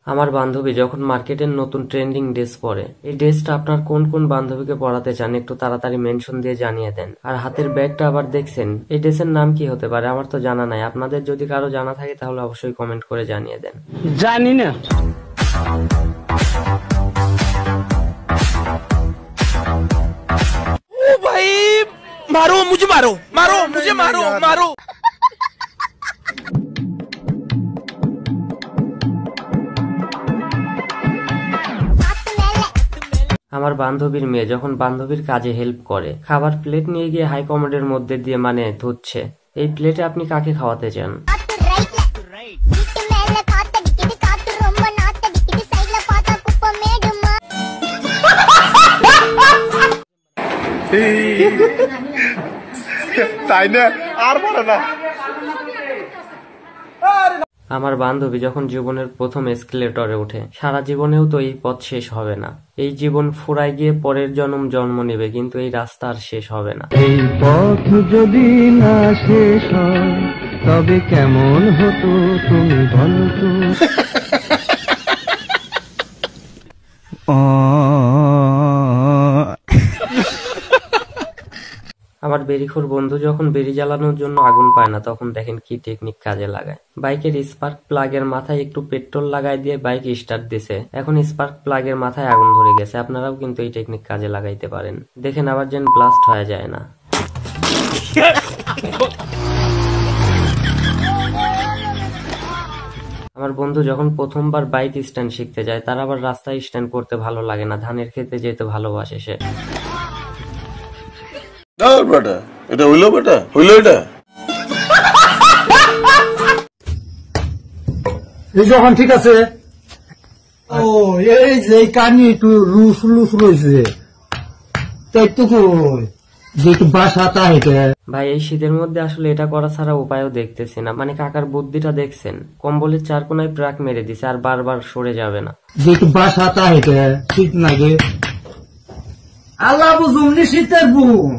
আমার বান্ধবী যখন মার্কেটের নতুন ট্রেন্ডিং ড্রেস পরে, এই ড্রেসটা আপনার কোন কোন বান্ধবীকে পরাতে চান একটু তাড়াতাড়ি মেনশন দিয়ে জানিয়ে দেন। আর হাতের ব্যাগটা আবার দেখছেন, এই ড্রেসের নাম কি হতে পারে? আমার তো জানা নাই। আপনাদের যদি কারো জানা থাকে তাহলে অবশ্যই কমেন্ট করে জানিয়ে দেন। জানি না। ओ भाई मारो मुझे, मारो मारो मुझे, मारो मारो। আমার বান্ধবীর মেয়ে যখন বান্ধবীর কাজে হেল্প করে, খাবার প্লেট নিয়ে গিয়ে হাই কমেন্টের মধ্যে দিয়ে ধুচ্ছে। এই প্লেটে আপনি কাকে খাওয়াতে চান? তাই না, আর বলো না। আমার বান্ধবী যখন জীবনের প্রথম এসকেলেটরে ওঠে, সারা জীবনেও তো এই পথ শেষ হবে না। এই জীবন ফুরায় গিয়ে পরের জন্ম নেবে, কিন্তু এই রাস্তা আর শেষ হবে না। এই পথ যদি না শেষ হয় তবে কেমন হতো তুমি বলো তো। আমার বেরিখোর বন্ধু যখন বেরি জ্বালানোর জন্য আগুন পায় না, তখন দেখেন কি টেকনিক কাজে লাগায়। বাইকের স্পার্ক প্লাগের মাথায় একটু পেট্রোল লাগাই দিয়ে বাইক স্টার্ট দিছে, এখন স্পার্ক প্লাগের মাথায় আগুন ধরে গেছে। আপনারাও কিন্তু এই টেকনিক কাজে লাগাইতে পারেন, দেখেন আবার যেন ব্লাস্ট হয়ে যায় না। আমার বন্ধু যখন প্রথমবার বাইক স্ট্যান্ড শিখতে যায়, তার আবার রাস্তায় স্ট্যান্ড করতে ভালো লাগে না, ধানের খেতে যেতে ভালোবাসে সে। এটা হইলো বেটা, হইলো এটা। এই যখন ঠিক আছে। ও এই যে কানি একটু লুস লুস রয়েছে, তাই তো যে একটু বাসাটা হেঁটে। ভাই এই শীতের মধ্যে আসলে এটা করা ছাড়া উপায়ও দেখতেছি না। মানে কাকার বুদ্ধিটা দেখছেন, কম্বলের চার কোনায় প্রাক মেরে দিছে আর বারবার সরে যাবে না। যে একটু বাসাটা হেঁটে শীত লাগে। আল্লাহ বুঝুমনি শীতের বুম।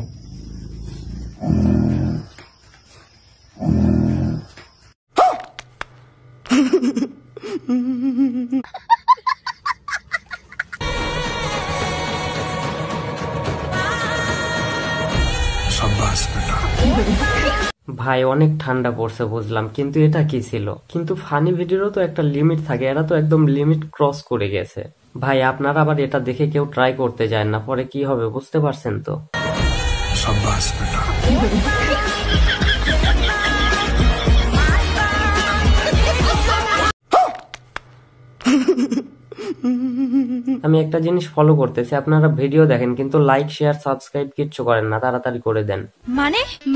ভাই অনেক ঠান্ডা পড়ছে বুঝলাম, কিন্তু এটা কি ছিল? কিন্তু ফানি ভিডিওরও তো একটা লিমিট থাকে, এরা তো একদম লিমিট ক্রস করে গেছে। ভাই আপনারা আবার এটা দেখে কেউ ট্রাই করতে যায় না, পরে কি হবে বুঝতে পারছেন তো? আমি একটা জিনিস ফলো করতেছি, আপনারা ভিডিও দেখেন কিন্তু লাইক শেয়ার সাবস্ক্রাইব কিচ্ছু করেন না, তাড়াতাড়ি করে দেন।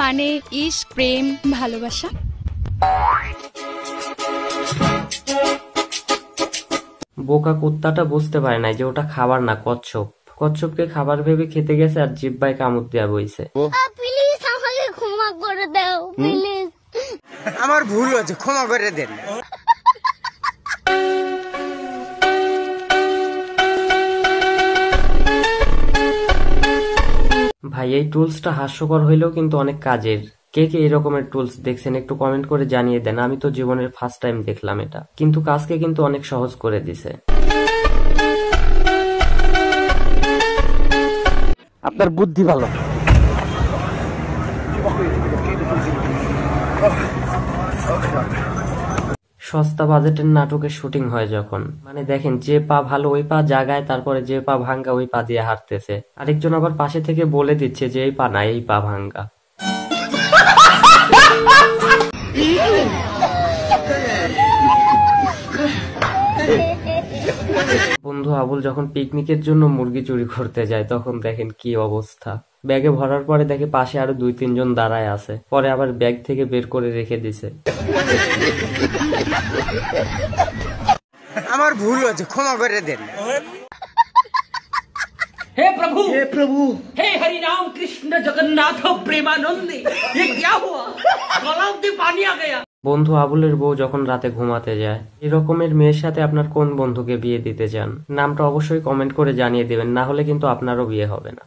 মানে ইশক, প্রেম, ভালোবাসা। বোকা কুত্তাটা বুঝতে পারে না যে ওটা খাবার না, কচ্ছপ। কচ্ছপকে খাবার ভেবে খেতে গেছে আর জিহ্বায় কামড় দেয়া বইছে। প্লিজ আমাকে ক্ষমা করে দাও, প্লিজ। আমার ভুল হয়েছে, ক্ষমা করে দেন। ভাই এই টুলসটা হাস্যকর হইলেও কিন্তু অনেক কাজের। কে কে এই রকমের টুলস দেখছেন একটু কমেন্ট করে জানিয়ে দেন। আমি তো জীবনের ফার্স্ট টাইম দেখলাম এটা, কিন্তু কাজকে কিন্তু অনেক সহজ করে দিছে। আপনার বুদ্ধি ভালো। সস্তা বাজেটের নাটকের শুটিং হয় যখন, মানে দেখেন যে পা ভালো ওই পা জাগায়, তারপরে যে পা ভাঙ্গা ওই পা দিয়ে হাঁটতেছে। আরেকজন আবার পাশে থেকে বলে দিচ্ছে যে এই পা না, এই পা ভাঙ্গা। বন্ধু আবুল যখন পিকনিকের জন্য মুরগি চুরি করতে যায়, তখন দেখেন কি অবস্থা। ব্যাগে ভরার পরে দেখে পাশে আরো 2-3 জন দাঁড়ায় আছে, পরে আবার ব্যাগ থেকে বের করে রেখে দিছে। আমার ভুল হয়েছে, ক্ষমা করে দেন। हे प्रभु, हे प्रभु, हे हरि राम कृष्ण जगन्नाथ प्रेमानंद, ये क्या हुआ? गलाव में पानी आ गया। বন্ধু আবুলের বউ যখন রাতে ঘুমাতে যায়, এরকমের মেয়ের সাথে আপনার কোন বন্ধুকে বিয়ে দিতে চান? নামটা অবশ্যই কমেন্ট করে জানিয়ে দিবেন, না হলে কিন্তু আপনারও বিয়ে হবে না।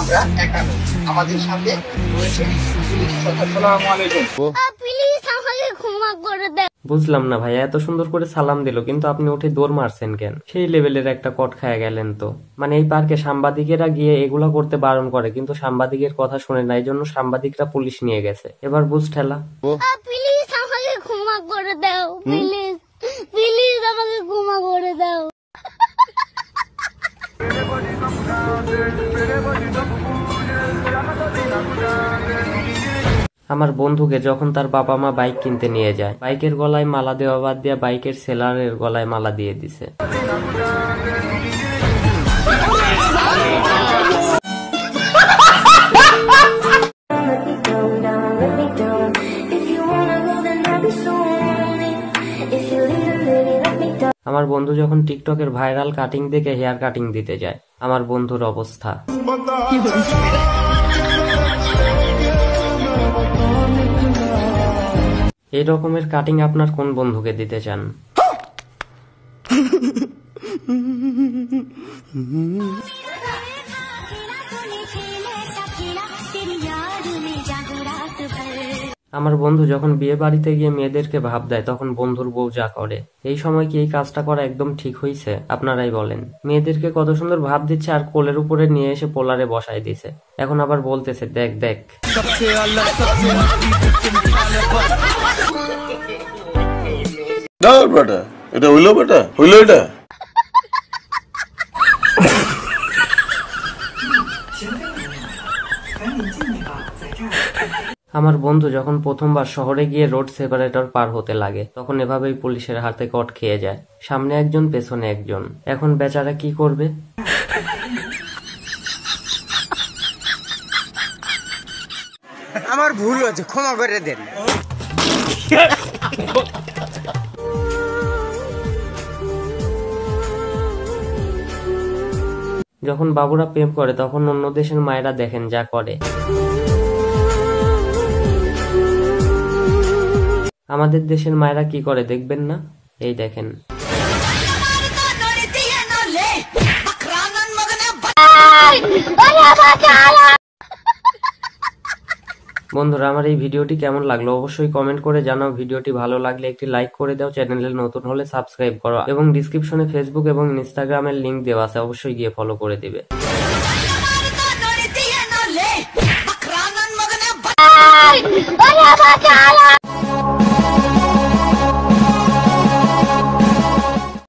আমরা একা নই, আমাদের সাথে রয়েছে পুলিশ। আসসালামু আলাইকুম। প্লিজ আমাকে ক্ষমা করে দাও। বুঝলাম না ভাইয়া, এত সুন্দর করে সালাম দিল কিন্তু আপনি উঠে দৌড় মারছেন কেন? সেই লেভেলের একটা কট খায়া গেলেন তো। মানে এই পার্কে সাংবাদিকেরা গিয়ে এগুলা করতে বারণ করে কিন্তু সাংবাদিকের কথা শুনে না, এই জন্য সাংবাদিকরা পুলিশ নিয়ে গেছে। এবার বুঝ ঠেলা। প্লিজ আমাকে ক্ষমা করে দাও, প্লিজ প্লিজ আমাকে ক্ষমা করে দাও। আমার বন্ধুকে যখন তার বাবা মা বাইক কিনতে নিয়ে যায়, বাইকের গলায় মালা দেওয়া বাদ দিয়ে বাইকের সেলারের গলায় মালা দিয়ে দিছে। আমার বন্ধু যখন টিকটকের ভাইরাল কাটিং দেখে হেয়ার কাটিং দিতে যায়, আমার বন্ধুর অবস্থা। এই রকমের কাটিং আপনার কোন বন্ধুকে দিতে চান? আমার বন্ধু যখন বিয়ে বাড়িতে গিয়ে মেয়েদেরকে ভাব দেয় তখন বন্ধুর বউ যা করে, এই সময় কি এই কাজটা করা একদম ঠিক হয়েছে? আপনারাই বলেন। মেয়েদেরকে কত সুন্দর ভাব দিচ্ছে আর কোলের উপরে নিয়ে এসে পোলারে বসাই দিছে, এখন আবার বলতেছে দেখ দেখ। না বেটা, এটা হইলো বেটা, হইলো এটা। আমার বন্ধু যখন প্রথমবার শহরে গিয়ে রোড সেপারেটর পার হতে লাগে তখন এভাবেই পুলিশের হাতে কট খেয়ে যায়, সামনে একজন পেছনে একজন। এখন বেচারা কি করবে? আমার ভুল হয়েছে, ক্ষমা করে দেন। যখন বাবুরা প্রেম করে তখন অন্য দেশের মায়েরা দেখেন যা করে। আমাদের দেশের মায়েরা কি করে দেখবেন না? এই দেখেন। বন্ধুরা, আমার এই ভিডিওটি কেমন লাগলো অবশ্যই কমেন্ট করে জানাও। ভিডিওটি ভালো লাগলে একটি লাইক করে দাও, চ্যানেলে নতুন হলে সাবস্ক্রাইব করো এবং ডিসক্রিপশনে ফেসবুক এবং ইনস্টাগ্রামের লিংক দেওয়া আছে, অবশ্যই গিয়ে ফলো করে দিবে।